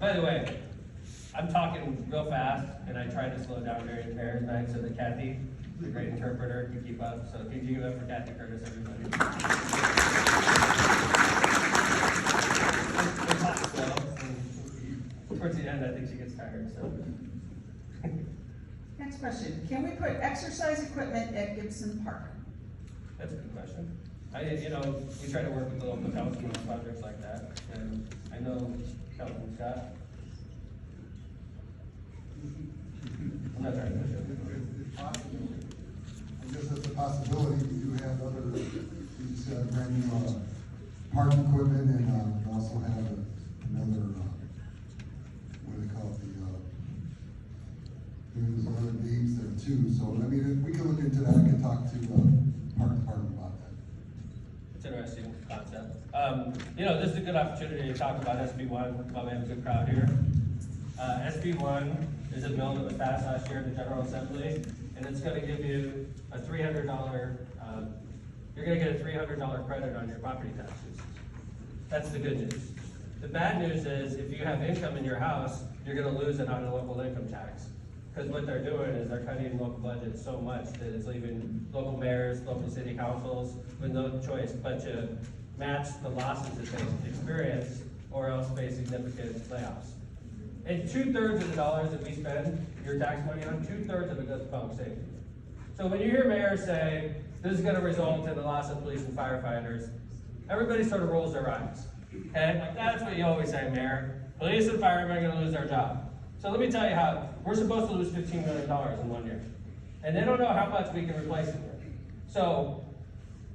By the way, I'm talking real fast, and I try to slow down during Mayor's Night so that Kathy, the great interpreter, can keep up. So can you give it up for Kathy Curtis, everybody? We talk slow, and towards the end, I think she gets tired. So. Next question. Can we put exercise equipment at Gibson Park? That's a good question. We try to work with the local council on projects like that, and I know Councilman Scott. I'm not trying to push it. It's possible. I guess that's a possibility. We do have other, brand new park equipment, and we also have another, what do they call it? There's other names there too. So I mean, we can look into that. I can talk to park department about that. It's an interesting concept. This is a good opportunity to talk about SB1 while we have a good crowd here. SB1 is a bill that was passed last year in the General Assembly, and it's going to give you a $300, you're going to get a $300 credit on your property taxes. That's the good news. The bad news is if you have income in your house, you're going to lose it on a local income tax. Because what they're doing is they're cutting local budgets so much that it's leaving local mayors, local city councils with no choice but to match the losses that they experience or else face significant layoffs. And 2/3 of the dollars that we spend your tax money on, 2/3 of it goes to public safety. So when you hear mayors say, this is gonna result in the loss of police and firefighters, everybody sort of rolls their eyes. Okay, like that's what you always say, Mayor. Police and firemen are gonna lose their job. So let me tell you how, we're supposed to lose $15 million in 1 year. And they don't know how much we can replace it with. So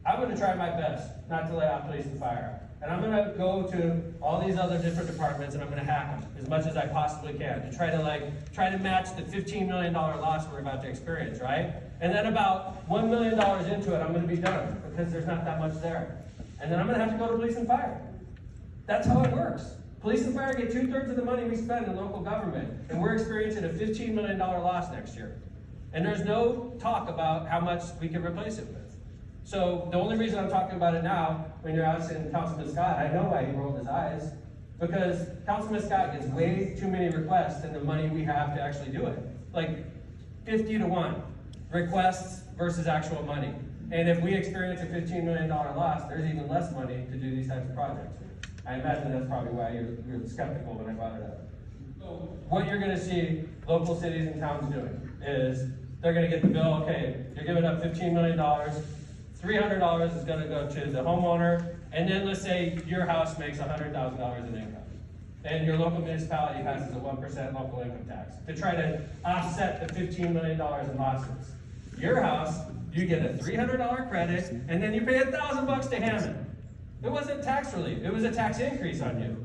I'm gonna try my best not to lay off police and fire. And I'm gonna go to all these other different departments and I'm gonna hack them as much as I possibly can to try to match the $15 million loss we're about to experience, right? And then about $1 million into it, I'm gonna be done because there's not that much there. And then I'm gonna have to go to police and fire. That's how it works. Police and fire get 2/3 of the money we spend in local government, and we're experiencing a $15 million loss next year. And there's no talk about how much we can replace it with. So the only reason I'm talking about it now, when you're asking Councilman Scott, I know why he rolled his eyes, because Councilman Scott gets way too many requests than the money we have to actually do it. Like 50-to-1, requests versus actual money. And if we experience a $15 million loss, there's even less money to do these types of projects. I imagine that's probably why you're skeptical when I brought it up. What you're gonna see local cities and towns doing is they're gonna get the bill, okay, you're giving up $15 million, $300 is gonna go to the homeowner, and then let's say your house makes $100,000 in income. And your local municipality passes a 1% local income tax to try to offset the $15 million in losses. Your house, you get a $300 credit, and then you pay $1,000 to Hammond. It wasn't tax relief, it was a tax increase on you.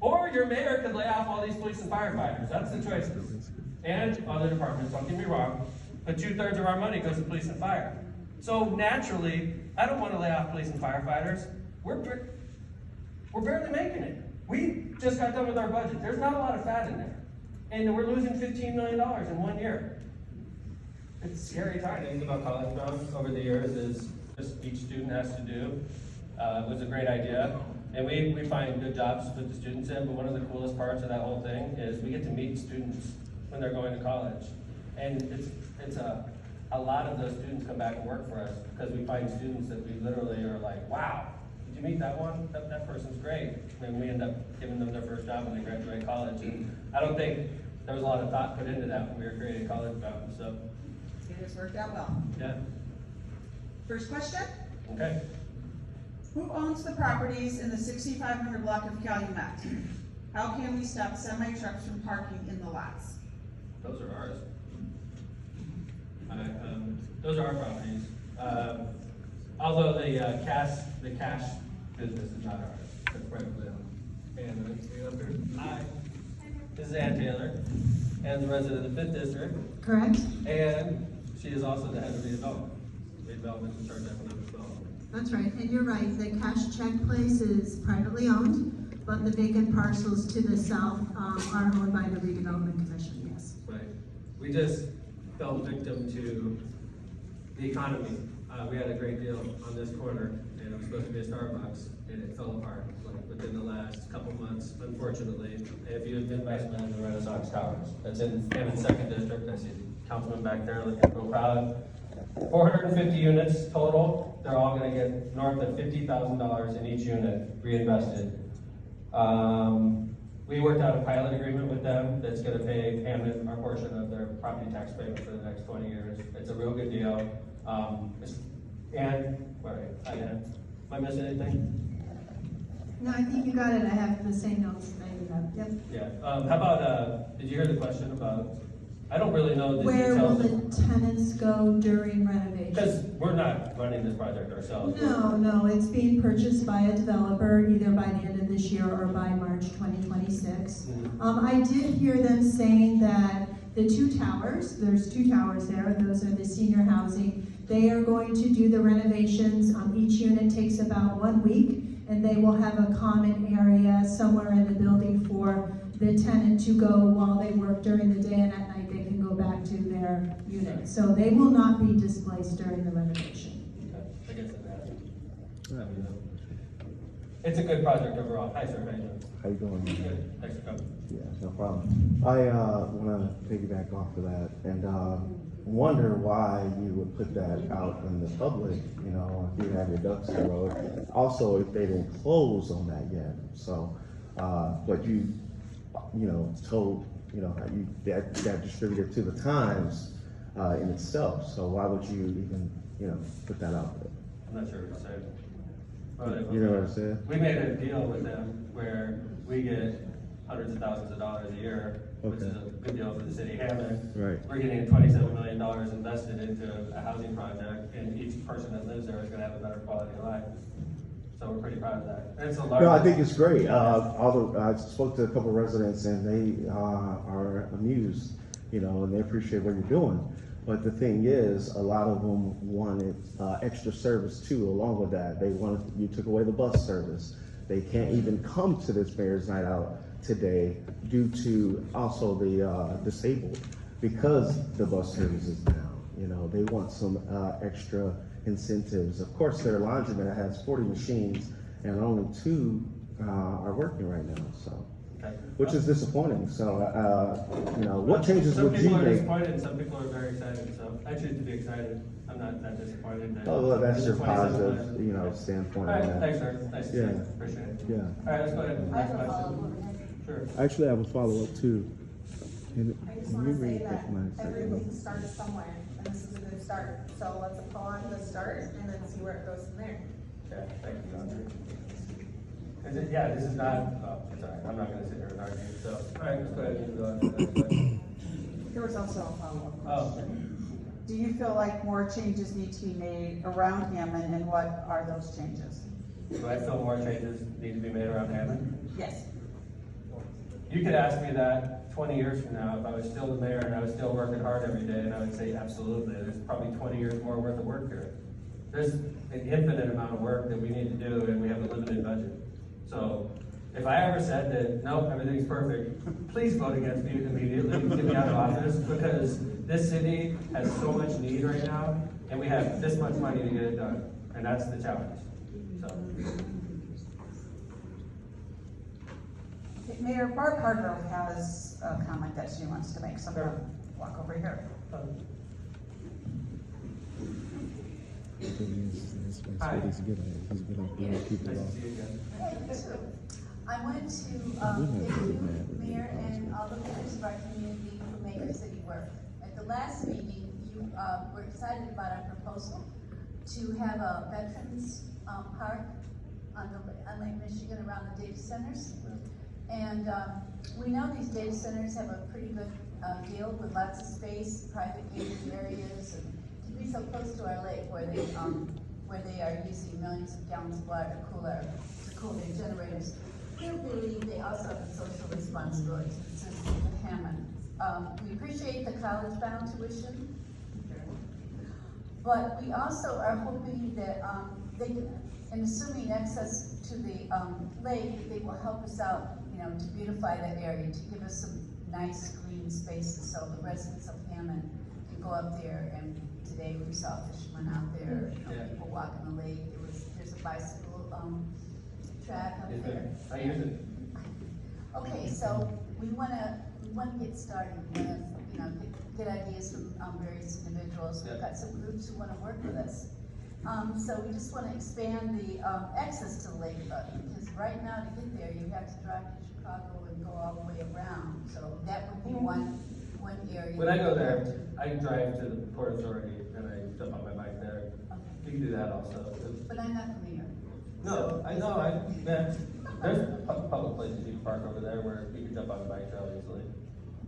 Or your mayor could lay off all these police and firefighters, that's the choices. And other departments, don't get me wrong, but 2/3 of our money goes to police and fire. So naturally, I don't want to lay off police and firefighters. We're barely making it. We just got done with our budget. There's not a lot of fat in there. And we're losing $15 million in 1 year. It's scary time. Things about college bound over the years is just each student has to do. It was a great idea. And we find good jobs to put the students in, but one of the coolest parts of that whole thing is we get to meet students when they're going to college. And it's a lot of those students come back and work for us because we find students that we literally are like, wow, did you meet that one? That person's great. And we end up giving them their first job when they graduate college. And I don't think there was a lot of thought put into that when we were creating College Bound. So It has worked out well. yeah. First question. Okay. Who owns the properties in the 6500 block of Calumet? How can we stop semi-trucks from parking in the lots? Those are ours. Those are our properties. Although the cash business is not ours. That's privately owned. And let's see up here. Hi. This is Ann Taylor, Ann's a resident of the 5th District. Correct. And she is also the head of redevelopment. Redevelopment in charge of economic development. That's right, and you're right, the cash check place is privately owned, but the vacant parcels to the south are owned by the redevelopment commission, yes. Right. We just fell victim to the economy. We had a great deal on this corner, and it was supposed to be a Starbucks, and it fell apart, like, within the last couple months, unfortunately. If you have been by some of the Renaissance Towers, that's in Hammond's second district, I see the councilman back there looking real proud. 450 units total, they're all gonna get north of $50,000 in each unit reinvested. We worked out a pilot agreement with them that's gonna pay Hammond our portion of their property tax payment for the next 20 years. It's a real good deal. Am I missing anything? No, I think you got it. I have the same notes that you have. Yep. Yeah, how about, did you hear the question about, I don't really know the Where will details. the tenants go during renovation? Because we're not running this project ourselves. No, it's being purchased by a developer either by the end of this year or by March 2026. I did hear them saying that the two towers, there's two towers there, those are the senior housing, they are going to do the renovations. Each unit takes about 1 week, and they will have a common area somewhere in the building for the tenant to go while they work during the day, and at night they can go back to their unit. So they will not be displaced during the renovation. Okay, I guess that. It's a good project overall. Hi, sir. How you doing? How you doing? Good. Thanks for coming. Yeah, no problem. I want to piggyback off of that and wonder why you would put that out in the public, you know, if you have your ducks in a row. Also, if they didn't close on that yet. So, but you know, told, you know, that distributed to the Times in itself. So why would you even, you know, put that out there? I'm not sure what to say. You know what I'm saying? We made a deal with them where we get hundreds of thousands of dollars a year, which is a good deal for the city of Hammond. Right. We're getting $27 million invested into a housing project, and each person that lives there is gonna have a better quality of life. So we're pretty proud of that. And it's a large. No, I think it's great. Although I spoke to a couple of residents and they are amused, you know, and they appreciate what you're doing. But the thing is, a lot of them wanted extra service too, along with that. They wanted, you took away the bus service. They can't even come to this Mayor's Night Out today due to also the disabled, because the bus service is down. You know, they want some extra incentives. Of course, their laundromat has 40 machines and only 2 are working right now, so. Okay. Which is disappointing. So, you know, what changes would you Some people are make? disappointed, and some people are very excited, so I choose to be excited. I'm not that disappointed. That Oh, well, that's your 27 positive, million. you know, All standpoint right, on that. thanks, sir. Nice to see Yeah. you. Appreciate it. Yeah. All right, let's go ahead. I Next have a question. follow-up over here. Sure. Actually, I have a follow-up too. I just want to say that everything starts somewhere, and this is a good start. So let's applaud the start and then see where it goes from there. Okay, thank you, Audrey. Is it, yeah, this is not, oh, sorry, I'm not gonna sit here and argue, so, all right, let's go ahead and go on to the next question. There was also a follow-up Oh. question. Do you feel like more changes need to be made around Hammond, and what are those changes? Do I feel more changes need to be made around Hammond? Yes. You could ask me that 20 years from now, if I was still the mayor and I was still working hard every day, and I would say, absolutely, there's probably 20 years more worth of work here. There's an infinite amount of work that we need to do, and we have a limited budget. So, if I ever said that, nope, everything's perfect, please vote against me immediately, get me out of office, because this city has so much need right now, and we have this much money to get it done, and that's the challenge, so. Okay, Mayor, Barb Hargrove has a comment that she wants to make, so I'm gonna walk over here. Hi. He's good at bringing people Nice off. to see you again. I want to thank you, Mayor, and all the members of our community for making city work. At the last meeting, you were excited about our proposal to have a veterans park on Lake Michigan around the data centers. And we know these data centers have a pretty good deal with lots of space, private gated areas, and to be so close to our lake where they are using millions of gallons of water to cool their generators. We believe they also have a social responsibility to the citizens of Hammond. We appreciate the college-bound tuition, but we also are hoping that they can, and assuming access to the lake, that they will help us out, you know, to beautify that area, to give us some nice green spaces so the residents of Hammond can go up there and today, we saw fishermen out there, Yeah. people walking the lake, there's a bicycle, track up there. I use it. Okay, so we wanna get started, we wanna, get ideas from, various individuals. We've Yeah. got some groups who wanna work with us. So we just wanna expand the, access to the lake, because right now to get there, you have to drive to Chicago and go all the way around. So that would be one area. When I go there, I drive to the Port Authority and I jump on my bike there. Okay. You can do that also. But I'm not from here. No, I know, there's public places you can park over there where you can jump on the bike trail easily.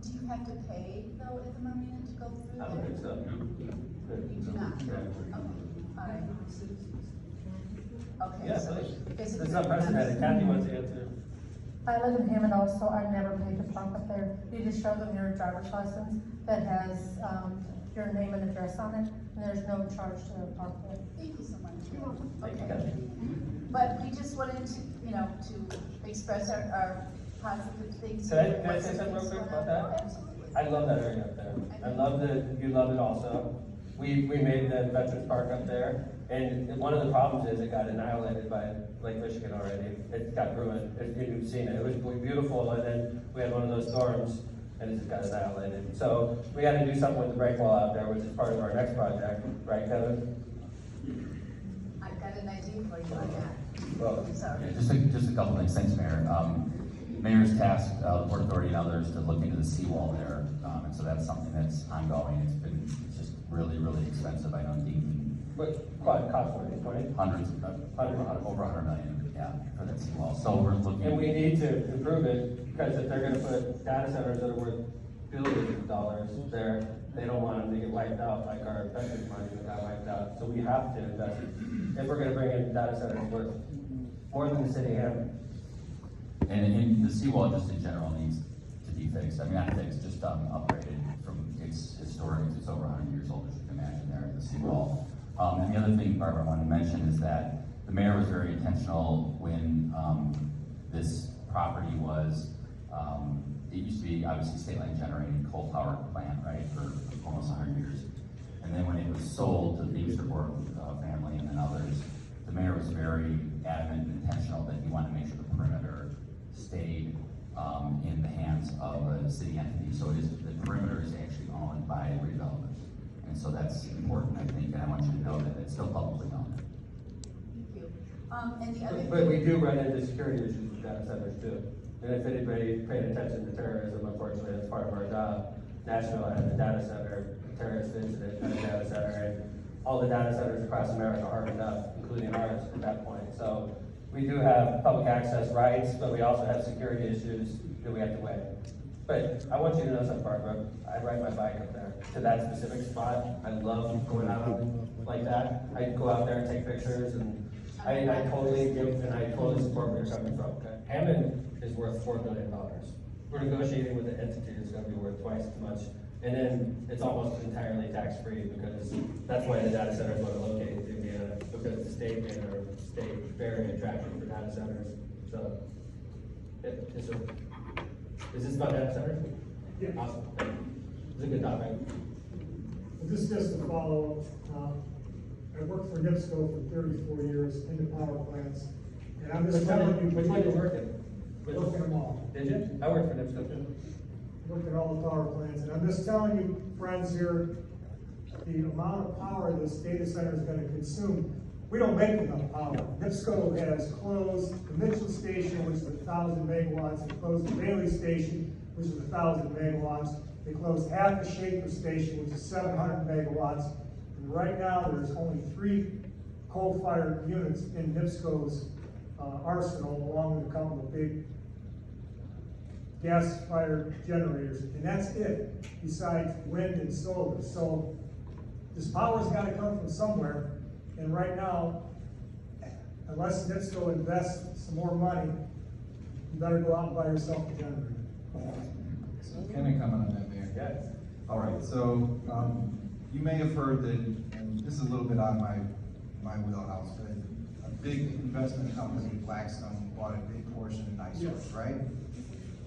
Do you have to pay though at the marina to go through there? I don't think so. You do not? Yeah. Okay, all right. Okay, Yeah, so. please. basically- It's not precedented. Kathy wants to answer. I live in Hammond also, I've never paid to park up there. You just show them your driver's license that has, your name and address on it, and there's no charge to park there. Thank you so much. Thank you, Okay. Kathy. But we just wanted to, to express our positive things. Can I say something real quick about that? Oh, absolutely. I love that area up there. I love that you love it also. We made the Veterans Park up there, and one of the problems is it got annihilated by Lake Michigan already. It got ruined. You've seen it. It was beautiful, and then we had one of those storms, and it just got annihilated. So we got to do something with the break wall out there, which is part of our next project, right, Kevin? I've got an idea for you on that. Well, Sorry. Yeah, just a couple things. Thanks, Mayor. Mayor's tasked the Port Authority and others to look into the seawall there, and so that's something that's ongoing. It's just really, really expensive. I know Dean, what cost for it, 20? hundreds, over 100 million, yeah, for that seawall. So we're looking. And we need to improve it, because if they're gonna put data centers that are worth billions of dollars there, they don't want them to get wiped out like our veterans money that got wiped out. So we have to invest. If we're gonna bring in data centers worth more than the city of Hammond. And the seawall just in general needs to be fixed. I mean, not fixed, just upgraded from its historic, it's over 100 years old, as you can imagine there, the seawall. And the other thing, Barbara, I wanted to mention is that the mayor was very intentional when this property was, it used to be obviously state line generating coal power plant, right, for almost 100 years. And then when it was sold to the Beamsterborg family and then others, the mayor was very adamant and intentional that he wanted to make sure the perimeter stayed in the hands of a city entity. So it is, the perimeter is actually owned by redevelopers. And so that's important, I think, and I want you to know that it's still publicly owned. Thank you. And the other. But we do run into security issues with data centers too. And if anybody paid attention to terrorism, unfortunately, that's part of our job. Nashville had a data center, terrorist incident at a data center, and all the data centers across America hardened up, including ours at that point. So we do have public access rights, but we also have security issues that we have to weigh. But I want you to know something, Barbara. I ride my bike up there to that specific spot. I love going out like that. I go out there and take pictures, and I totally give, and I totally support where you're coming from. Okay? Hammond is worth $4 billion. We're negotiating with an entity that's going to be worth twice as much, and then it's almost entirely tax-free because that's why the data centers want to locate in Indiana, because the state made our state very attractive for data centers. So, is this about data centers? Yeah. Awesome. It's a good topic. This is just a follow-up. I worked for NIPSCO for 34 years in the power plants, and I'm just telling you. Which one you work in? Worked in them all. Did you? I worked for NIPSCO. Worked in all the power plants, and I'm just telling you, friends here, the amount of power this data center is gonna consume, we don't make enough power. NIPSCO has closed the Mitchell Station, which is 1,000 megawatts, they closed the Bailey Station, which is 1,000 megawatts, they closed half the Shaker Station, which is 700 megawatts, and right now, there's only 3 coal-fired units in NIPSCO's arsenal, along with a couple of big gas-fired generators, and that's it, besides wind and solar. So this power's gotta come from somewhere, and right now, unless NIPSCO invests some more money, you better go out and buy yourself a generator. Can I comment on that, Mayor? Yes. All right, so, you may have heard that, and this is a little bit on my wheelhouse, but a big investment company, Blackstone, bought a big portion of NiceWorks, right?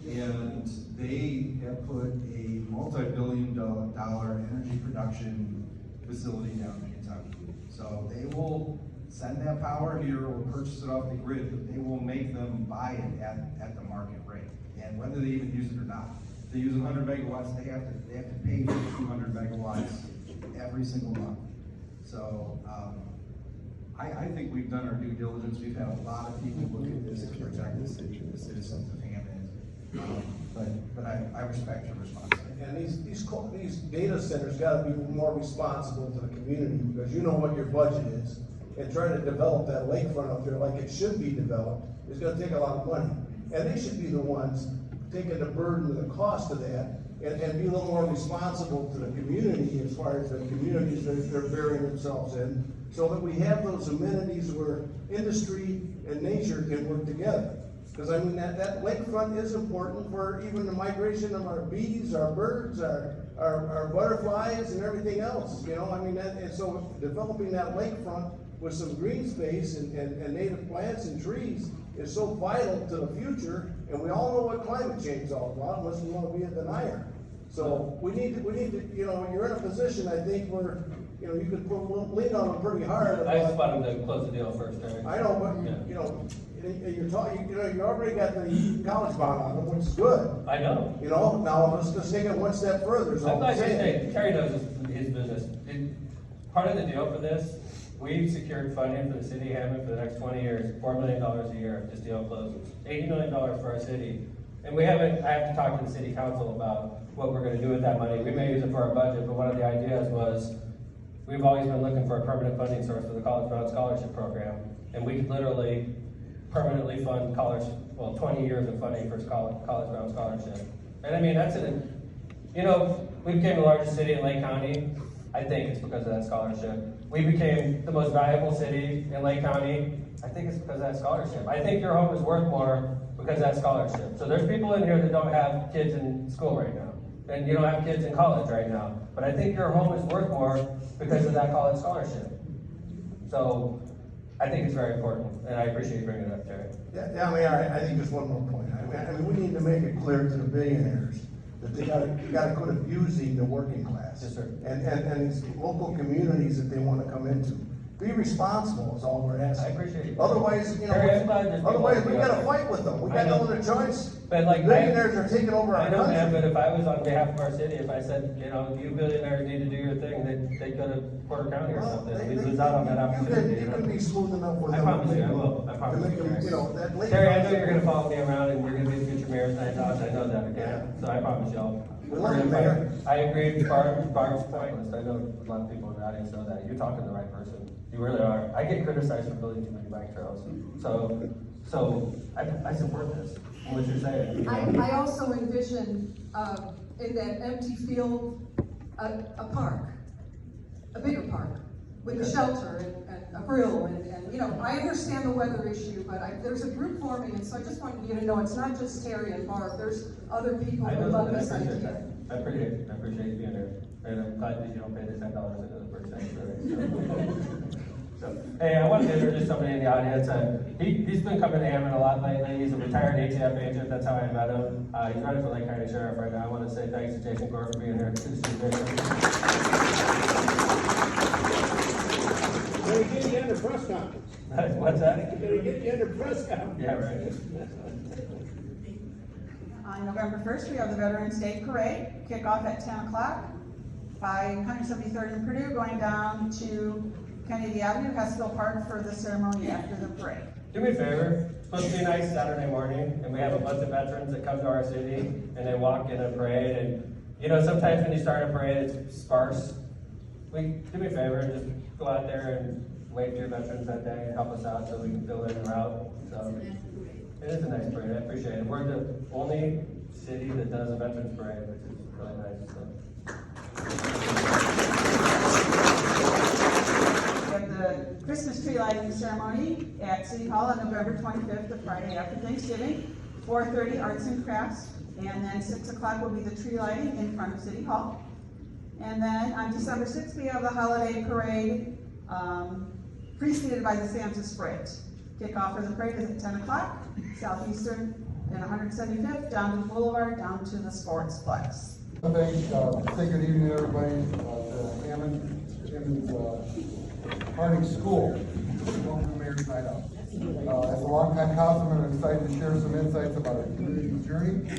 And they have put a multi-billion-dollar energy production facility down in Kentucky. So they will send that power here or purchase it off the grid, but they will make them buy it at the market rate. And whether they even use it or not, if they use 100 megawatts, they have to pay for 200 megawatts every single month. So, I think we've done our due diligence. We've had a lot of people look at this and protect the citizens of Hammond. But I respect your response. And these data centers gotta be more responsible to the community, because you know what your budget is. And trying to develop that lakefront up there like it should be developed is gonna take a lot of money. And they should be the ones taking the burden of the cost of that, and be a little more responsible to the community as far as the communities that they're burying themselves in, so that we have those amenities where industry and nature can work together. Because I mean, that lakefront is important for even the migration of our bees, our birds, our butterflies and everything else, you know, I mean, and so developing that lakefront with some green space and native plants and trees is so vital to the future, and we all know what climate change is all about, unless we want to be a denier. So we need to, you know, you're in a position, I think, where, you know, you could lean on them pretty hard. I just want them to close the deal first, Terry. I know, but, Yeah. you know, you're talking, you know, you already got the college bond on them, which is good. I know. You know, now let's take it one step further, is all I'm glad I'm you saying. say, Terry knows his business. Part of the deal for this, we've secured funding for the city of Hammond for the next 20 years, $4 million a year if this deal closes. $80 million for our city. And I have to talk to the city council about what we're gonna do with that money. We may use it for our budget, but one of the ideas was, we've always been looking for a permanent funding source for the College Bound Scholarship Program. And we could literally permanently fund 20 years of funding for College Bound Scholarship. And I mean, you know, we became the largest city in Lake County. I think it's because of that scholarship. We became the most valuable city in Lake County. I think it's because of that scholarship. I think your home is worth more because of that scholarship. So there's people in here that don't have kids in school right now. And you don't have kids in college right now. But I think your home is worth more because of that college scholarship. So I think it's very important, and I appreciate you bringing it up, Terry. Yeah, I mean, I think there's one more point. I mean, we need to make it clear to the billionaires that they gotta quit abusing the working class. Yes, sir. And these local communities that they wanna come into. Be responsible is all we're asking. I appreciate it. Otherwise, you know, Terry, I'm glad there's people otherwise we like you gotta out there. fight with them. We I got no know. other choice. But like, The billionaires are taking over our I know, man, country. but if I was on behalf of our city, if I said, you know, you billionaires need to do your thing, they'd go to Porter County or Well, something. We'd lose out on that opportunity. You can be smooth enough with I them. promise you, I will. I To promise make you. them, you know, that lake. Terry, I know you're gonna follow me around and you're gonna be the future mayor's night out. I know that, okay? Yeah. So I promise y'all. We love you, Mayor. I agree with Barb's pointless. I know a lot of people in the audience know that. You're talking to the right person. You really are. I get criticized for building too many bike trails. So I support this, what you're saying. You know? I also envision, in that empty field, a park, a bigger park, with a shelter and a grill and, you know, I understand the weather issue, but there's a group forming, and so I just wanted you to know, it's not just Terry and Barb, there's other people I who know love that. I this appreciate idea. that. I appreciate you being there. And I'm glad that you don't pay the $10 into the first sanctuary. So, hey, I wanted to introduce somebody in the audience. He's been coming to Hammond a lot lately. He's a retired ATF agent. That's how I met him. He's running for Lake County Sheriff right now. I want to say thanks to Jason Gore for being here. Good to see you, Jason. Better get you under press conference. What's that? Better get you under press conference. Yeah, right. On November 1st, we have the Veterans Day Parade, kickoff at 10 o'clock by 173rd and Purdue, going down to Kennedy Avenue, Hessville Park for the ceremony after the parade. Do me a favor. It's supposed to be a nice Saturday morning, and we have a bunch of veterans that come to our city, and they walk in a parade, and, you know, sometimes when you start a parade, it's sparse. Do me a favor and just go out there and wave to your veterans that day and help us out so we can fill in the route. So, it is a nice parade. I appreciate it. We're the only city that does a veterans parade, which is really nice. So. We have the Christmas tree lighting ceremony at City Hall on November 25th, the Friday after Thanksgiving. 4:30 arts and crafts, and then 6 o'clock will be the tree lighting in front of City Hall. And then on December 6th, we have the holiday parade, preceded by the Santa Sprint. Kickoff for the parade is at 10 o'clock, Southeastern and 175th, down to the Boulevard, down to the Sportsplex. Say good evening, everybody, to Hammond. Timmons, Harding School. Welcome to Mayor's Night Out. As a longtime councilman, I'm excited to share some insights about our community journey.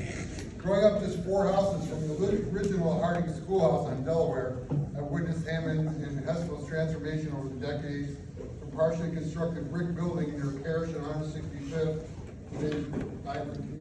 Growing up just 4 houses from the original Harding Schoolhouse on Delaware, I've witnessed Hammond and Hessel's transformation over the decades from partially constructed brick building near Parish and 165th to